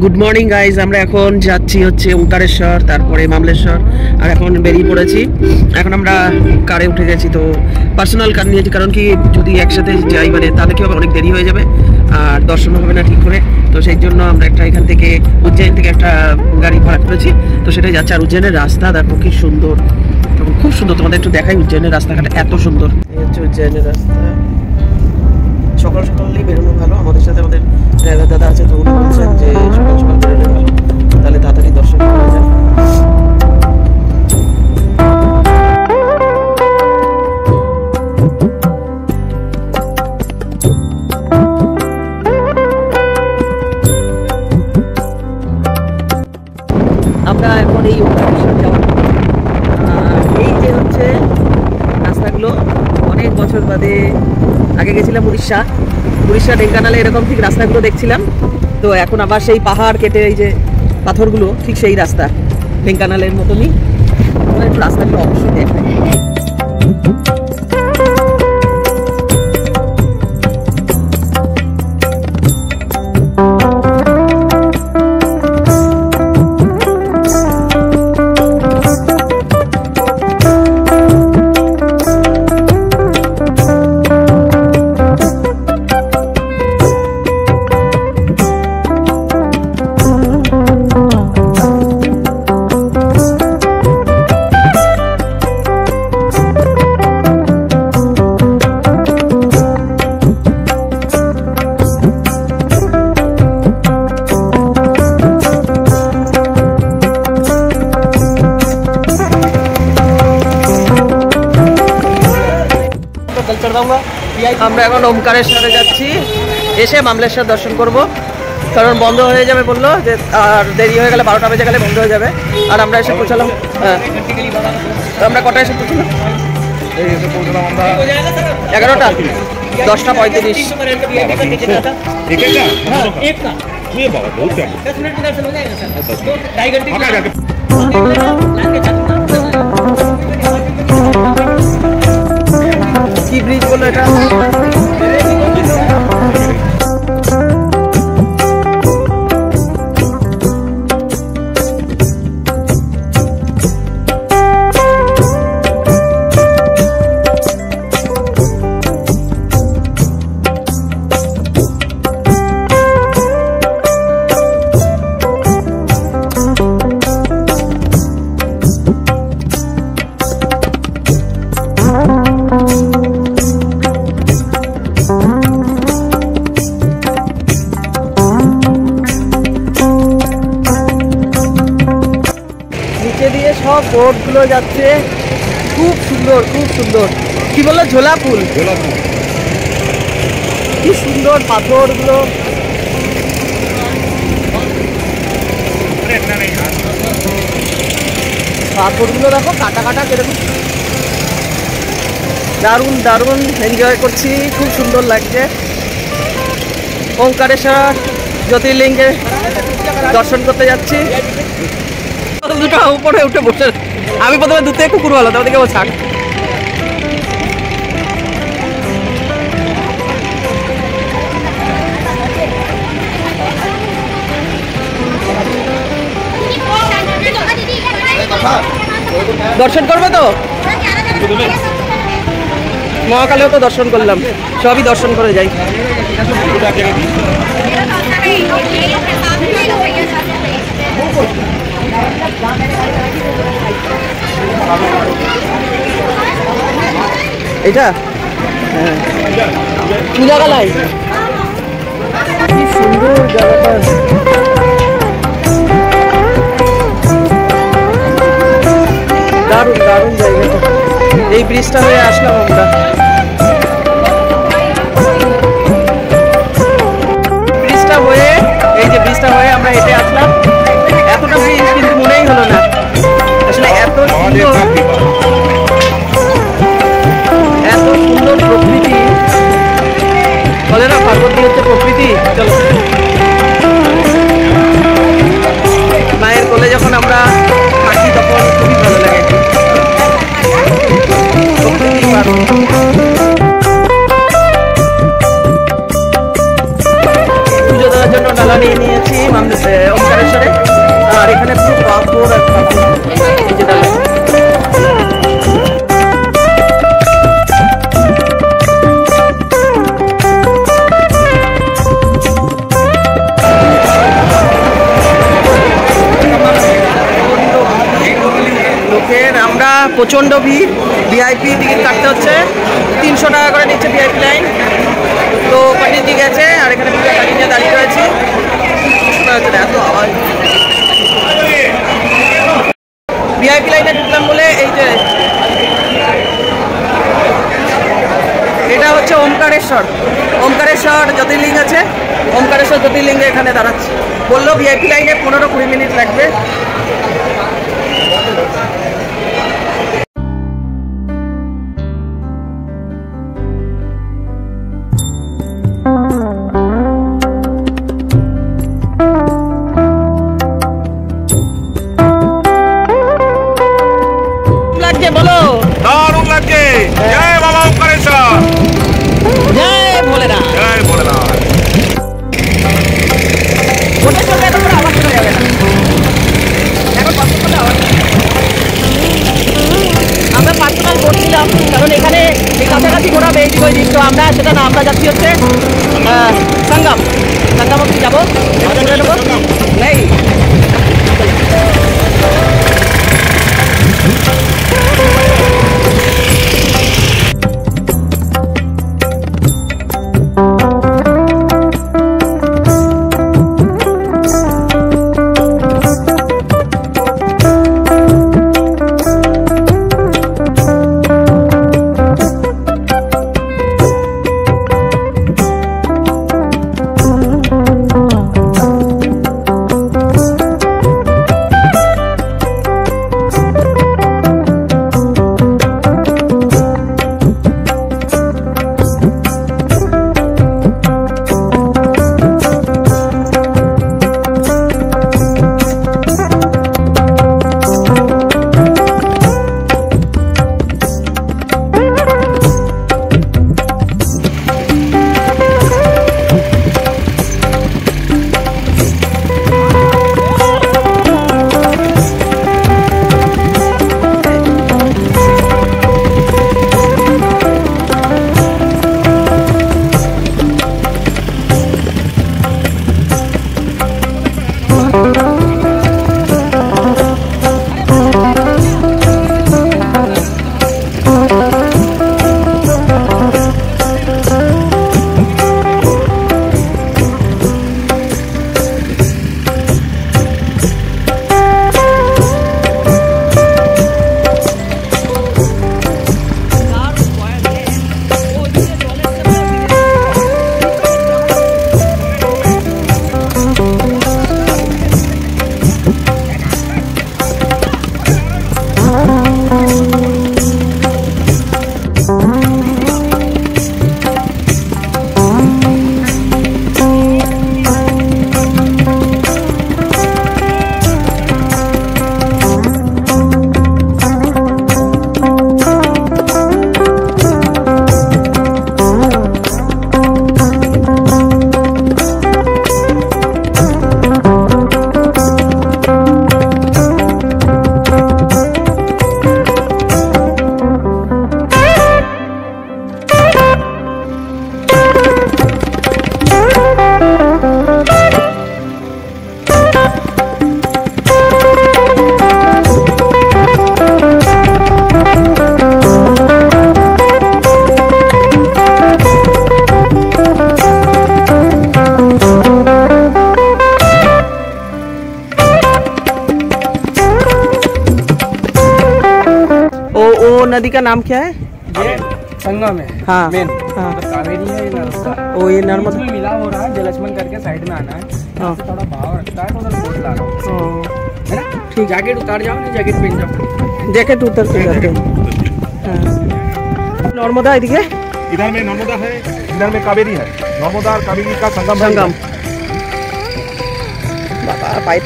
Good morning guys, আমরা এখন যাচ্ছি হচ্ছে ওঙ্কারেশ্বর, তারপরে মামলেশ্বর, আর এখন বেরিয়ে পড়েছি। এখন আমরা কারে উঠে গেছি, তো পার্সোনাল কার নিয়েছি, কারণ কি যদি একসাথে যাই মানে তাহলে কি হবে, অনেক দেরি হয়ে যাবে আর দর্শন হবে না ঠিক করে। তো সেই জন্য আমরা একটা এখান থেকে উজ্জয়ন থেকে একটা গাড়ি ভাড়া করেছি, তো সেটাই যাচ্ছে। আর উজ্জয়নের রাস্তা দেখো কি সুন্দর, খুব সুন্দর। তোমাদের একটু দেখাই উজ্জয়নের রাস্তাঘাটে এত সুন্দর। এই হচ্ছে উজ্জয়নের রাস্তা। সকাল সকালই বেরোনো ভালো। আমাদের সাথে আমাদের ড্রাইভার দাদা আছে, তো উনি বলছেন যে সকাল সকাল বেরোনো ভালো, তাহলে তাড়াতাড়ি দর্শন করা যায়। আমরা এখন এই ওঙ্কারেশ্বর যাওয়ার, এই যে হচ্ছে রাস্তাগুলো অনেক বছর বাদে। আগে গেছিলাম উড়িষ্যা, ঢেঙ্কানালে এরকম ঠিক রাস্তাগুলো দেখছিলাম। তো এখন আবার সেই পাহাড় কেটে এই যে পাথরগুলো ঠিক সেই রাস্তা ঢেঙ্কানালের মতনই। একটু রাস্তাগুলো অবশ্যই দেখায়। আমরা এখন ওঙ্কারেশ্বরে যাচ্ছি, এসে মামলেশ্বর দর্শন করব, কারণ বন্ধ হয়ে যাবে বললো যে, আর দেরি হয়ে গেলে 12টা বেজে গেলে বন্ধ হয়ে যাবে। আর আমরা এসে পৌঁছালাম, হ্যাঁ আমরা কটায় এসে পৌঁছলাম? 11টা, 10টা 35। কি ব্রিজ বললো এটা? সব বোটগুলো যাচ্ছে, খুব সুন্দর, খুব সুন্দর। কি বললো? ঝোলা ফুল, কি সুন্দর পাথরগুলো। পাথরগুলো দেখো কাটা কাটা কিরকম, দারুণ দারুণ এনজয় করছি, খুব সুন্দর লাগছে। ওঙ্কারেশ্বর জ্যোতির্লিঙ্গে দর্শন করতে যাচ্ছি। দুটো উপরে উঠে বসে, আমি প্রথমে দুতে কুকুর ভালো, তার দিকে ও ছাড়। দর্শন করবো তো, মহাকালেও তো দর্শন করলাম, সবই দর্শন করে যাই। এটা পূজাগালাই, কি সুন্দর জায়গাটা। দারুণ দারুণ জায়গাটা। এই ব্রিজটা হয়ে আসলাম আমরা, ব্রিজটা হয়ে, এই যে ব্রিজটা হয়ে আমরা হেঁটে আসলাম। এতটা ব্রিজ কিন্তু মনেই হলো না আসলে, এত সুন্দর, এত সুন্দর প্রকৃতি। বলে না পার্বতী হচ্ছে প্রকৃতি। চলো, মায়ের কোলে যখন আমরা থাকি তখন খুবই ভালো লাগে। প্রকৃতি মালা নিয়ে নিয়েছি ওমকারেশ্বরে। আর এখানে পুরো পাথর আর পাথর, এই যে দেখো। লোকের আমরা প্রচণ্ড ভিড়, ভিআইপি টিকিট কাটতে হচ্ছে, 300 টাকা করে নিচ্ছে ভিআইপি লাইন। তো পণ্ডিতজি গেছে আর এখানে পূজা গাড়ি নিয়ে দাঁড়িয়ে রয়েছি। এত আওয়াজ, ভিআইপি লাইনে ঢুকলাম বলে এই যে এটা হচ্ছে ওমকারেশ্বর। ওমকারেশ্বর জ্যোতির্লিঙ্গ আছে, ওমকারেশ্বর জ্যোতির্লিঙ্গে এখানে দাঁড়াচ্ছে। বললো ভিআইপি লাইনে 15-20 মিনিট লাগবে। বলো দারুণ লাগছে। জয় বাবা ওমকারেশ্বর, জয় ভোলেনাথ, জয় ভোলেনাথ। ওটা চলবে, এত করে আওয়াজ শোনা যাবে না। এখন পার্সোনাল আওয়াজ, আমরা পার্সোনাল করছিলাম কারণ এখানে এই কাছাকাছি ঘোরাবে এই দিক ওই দিক। তো আমরা সেটা না, আমরা যাচ্ছি হচ্ছে সঙ্গম। সঙ্গম অব্দি যাবো, ঘুরে নেবো নেই। नदी का नाम क्या है? संगम है। हाँ मेन हाँ कावेरी है, ये नर्मदा। ओ ये नर्मदा इसमें मिला हो रहा है। जलक्ष्मण करके साइड में आना है, यहाँ से थोड़ा भाव रखता है तो उधर बोट ला रहा हूँ, है ना। ठीक, जैकेट उतार जाओ, नहीं जैकेट पहन जाओ, जैकेट उतर के जाते हैं। नर्मदा इधर इधर में नर्मदा है, इधर में कावेरी है। नर्मदा और कावेरी का संगम है। संगम बाबा पाइप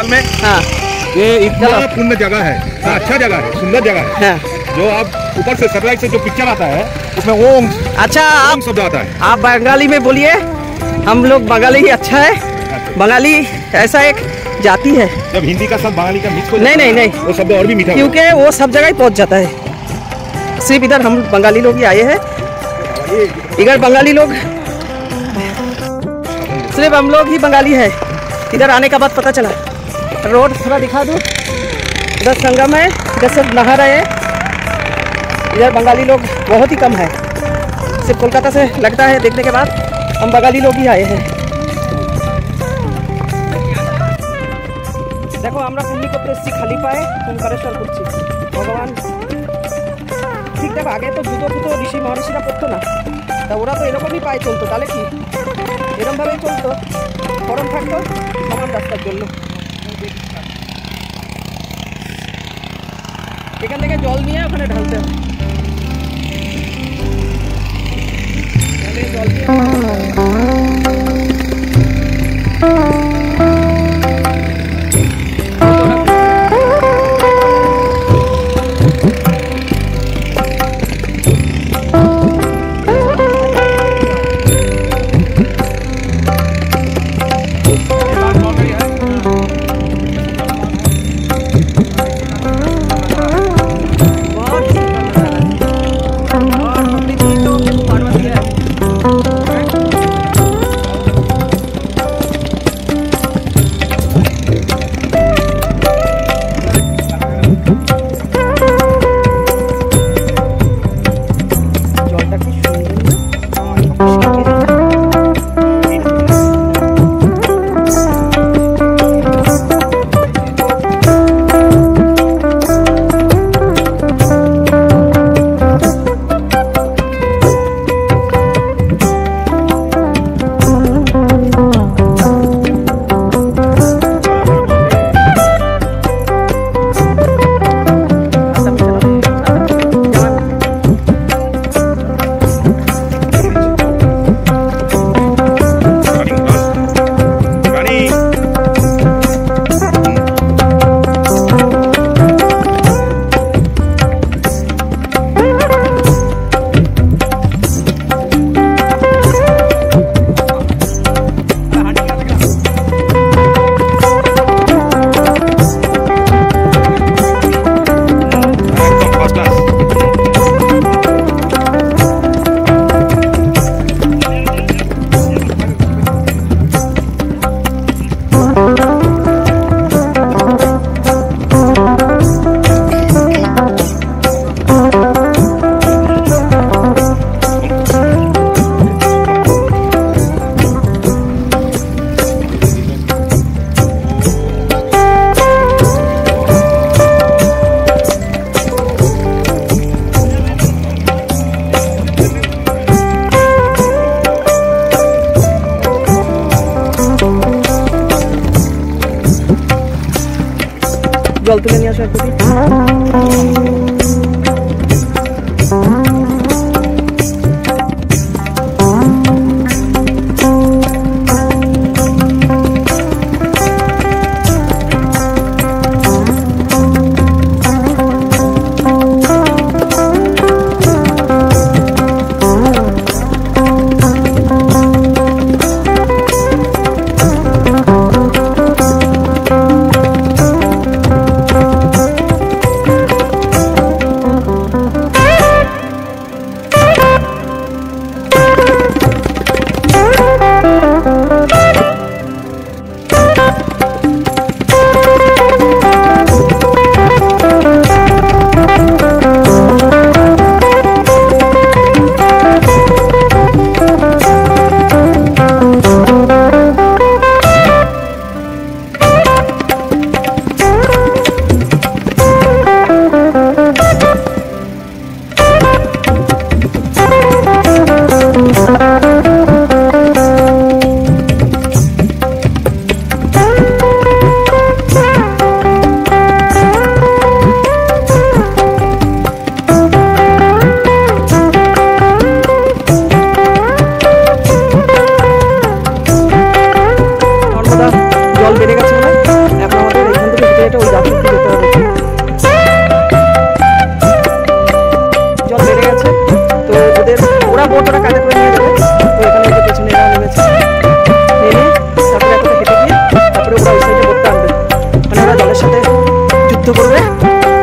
में हाँ ये इतना पुण्य जगह है, अच्छा जगह है, सुंदर जगह है। हाँ। जो आप ऊपर से सैटेलाइट से जो पिक्चर आता है उसमें ओम अच्छा आप शब्द आता है। आप बंगाली में बोलिए, हम लोग बंगाली ही अच्छा है। बंगाली ऐसा एक जाति है। जब हिंदी का शब्द बंगाली का मिक्स हो नहीं नहीं नहीं, वो शब्द और भी मीठा क्योंकि वो सब जगह ही पहुंच जाता है। सिर्फ इधर हम बंगाली लोग ही आए हैं, इधर बंगाली लोग सिर्फ हम लोग ही बंगाली है। इधर आने का बाद पता चला। रोड थोड़ा दिखा दूँ, इधर संगम है, इधर सब नहा रहे हैं। इधर बंगाली लोग बहुत ही कम है। सिर्फ कोलकाता से लगता है देखने के बाद हम बंगाली लोग ही आए हैं। देखो আমরা পুণ্যি করতে এসেছি খালি পায়ে ওমকারেশ্বর করছি। ভগবান ঠিক দেখো, আগে তো জুতো ফুতো ঋষি মহর্ষিরা পড়তো না, তা ওরা তো এরকমই পায়ে চলতো, তাহলে কি এরকমভাবেই চলতো, গরম থাকতো সমান রাস্তার জন্য। এখান থেকে জল নিয়ে ওখানে ঢালতে হবে। জল দিয়ে জল তুলে নিয়ে আসো একটু।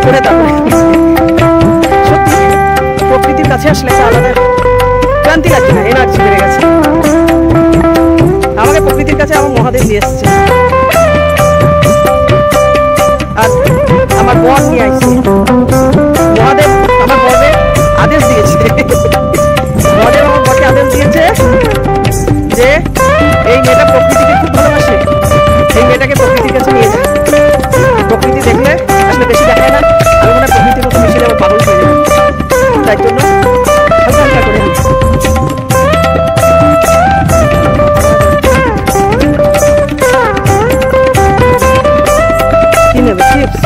করে তারপরে সত্যি প্রকৃতির কাছে আসলে একটা আলাদা ক্লান্তি লাগছে না, এনার্জি বেড়ে গেছে। আমাকে প্রকৃতির কাছে আমার মহাদেব নিয়ে এসছে, আর আমার বর নিয়ে আসছে। মহাদেব আমার বরকে আদেশ দিয়েছে, মহাদেব আমার বরকে আদেশ দিয়েছে যে এই মেয়েটা প্রকৃতিকে খুব ভালোবাসে, এই মেয়েটাকে প্রকৃতির কাছে নিয়ে যায়। প্রকৃতি দেখলে আসলে বেশি দেখায় না, আমি মনে হয় প্রকৃতির মতো মিশে যাবো, পাগল হয়ে যাবে। তাই জন্য হালকা হালকা করে কি নেবে চিপস?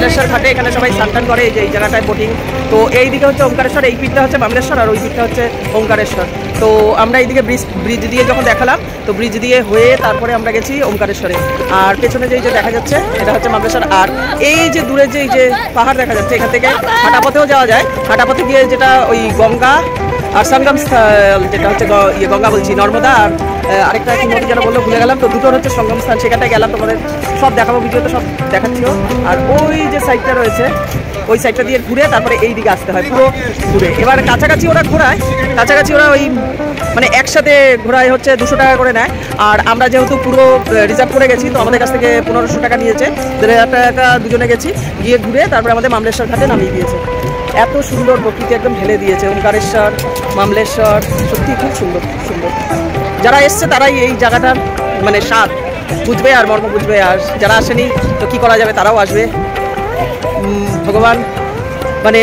মামলেশ্বর ঘাটে এখানে সবাই স্নান করে, এই যে এই জায়গাটায় বোটিং। তো এই দিকে হচ্ছে ওমকারেশ্বর, এই পিঠটা হচ্ছে মামলেশ্বর আর ওই পিঠটা হচ্ছে ওমকারেশ্বর। তো আমরা এইদিকে ব্রিজ দিয়ে যখন দেখালাম, তো ব্রিজ দিয়ে হয়ে তারপরে আমরা গেছি ওমকারেশ্বরে। আর পেছনে যে দেখা যাচ্ছে এটা হচ্ছে মামলেশ্বর। আর এই যে দূরে যে এই যে পাহাড় দেখা যাচ্ছে, এখান থেকে হাঁটাপথেও যাওয়া যায়। হাঁটাপথে গিয়ে যেটা ওই গঙ্গা আর সঙ্গম স্থল, যেটা হচ্ছে গঙ্গা বলছি, নর্মদা আর আরেকটা কি নদী যেন বললো ভুলে গেলাম। তো দুটোর হচ্ছে সঙ্গম স্থান, সেখানটায় গেলাম, তোমাদের সব দেখাবো, ভিডিওতে সব দেখাচ্ছিও। আর ওই যে সাইডটা রয়েছে ওই সাইডটা দিয়ে ঘুরে তারপরে এই দিকে আসতে হয় পুরো ঘুরে। এবার কাছাকাছি ওরা ঘোরায়, কাছাকাছি ওরা ওই মানে একসাথে ঘোরায় হচ্ছে 200 টাকা করে নেয়। আর আমরা যেহেতু পুরো রিজার্ভ করে গেছি, তো আমাদের কাছ থেকে 1500 টাকা নিয়েছে, 1500 টাকা দুজনে গেছি, গিয়ে ঘুরে তারপরে আমাদের মামলেশ্বর ঘাটে নামিয়ে দিয়েছে। এত সুন্দর প্রকৃতি একদম ঢেলে দিয়েছে ওমকারেশ্বর, মামলেশ্বর, সত্যি খুব সুন্দর, খুব সুন্দর। যারা এসছে তারাই এই জায়গাটার মানে স্বাদ বুঝবে আর মর্ম বুঝবে। আর যারা আসেনি তো কী করা যাবে, তারাও আসবে। ভগবান মানে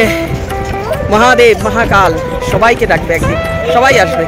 মহাদেব, মহাকাল সবাইকে ডাকবে, একদিন সবাই আসবে।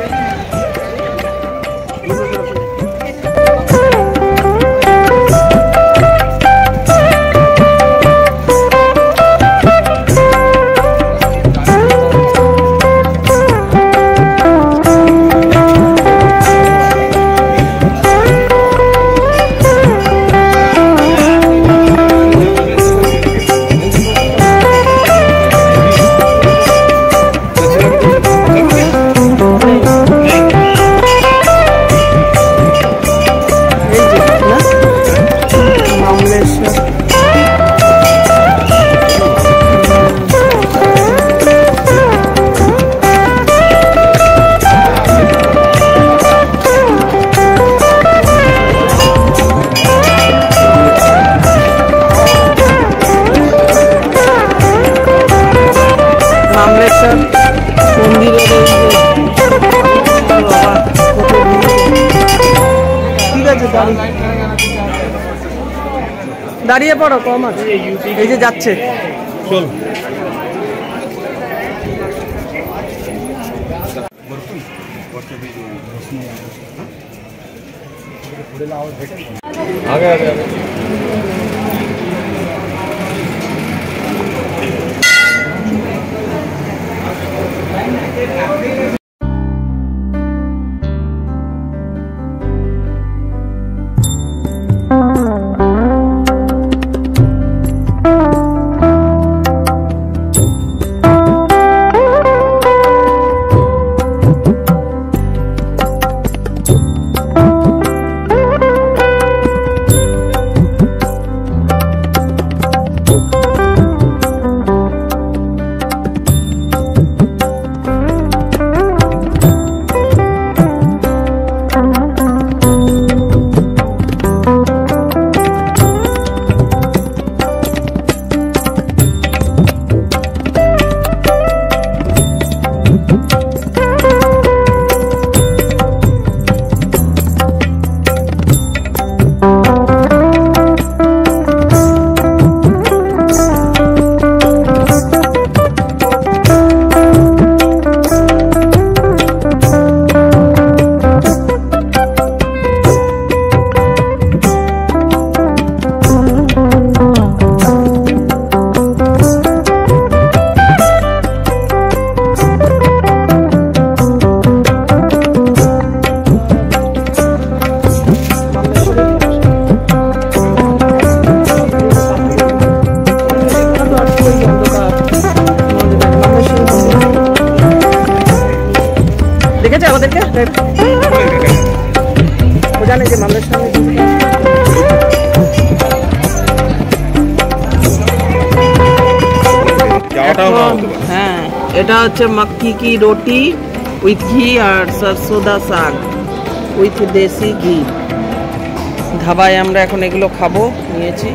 দাঁড়িয়ে পড়ো, কম আছে, এই যে যাচ্ছে। চল आगे आगे দেখেছে আমাদেরকে জানে যে মামলার সামনে হ্যাঁ এটা হচ্ছে মক্কি কি রুটি উইথ ঘি আর সরসোদা শাক উইথ দেশি ঘি। ধাবায় আমরা এখন এগুলো খাবো, নিয়েছি।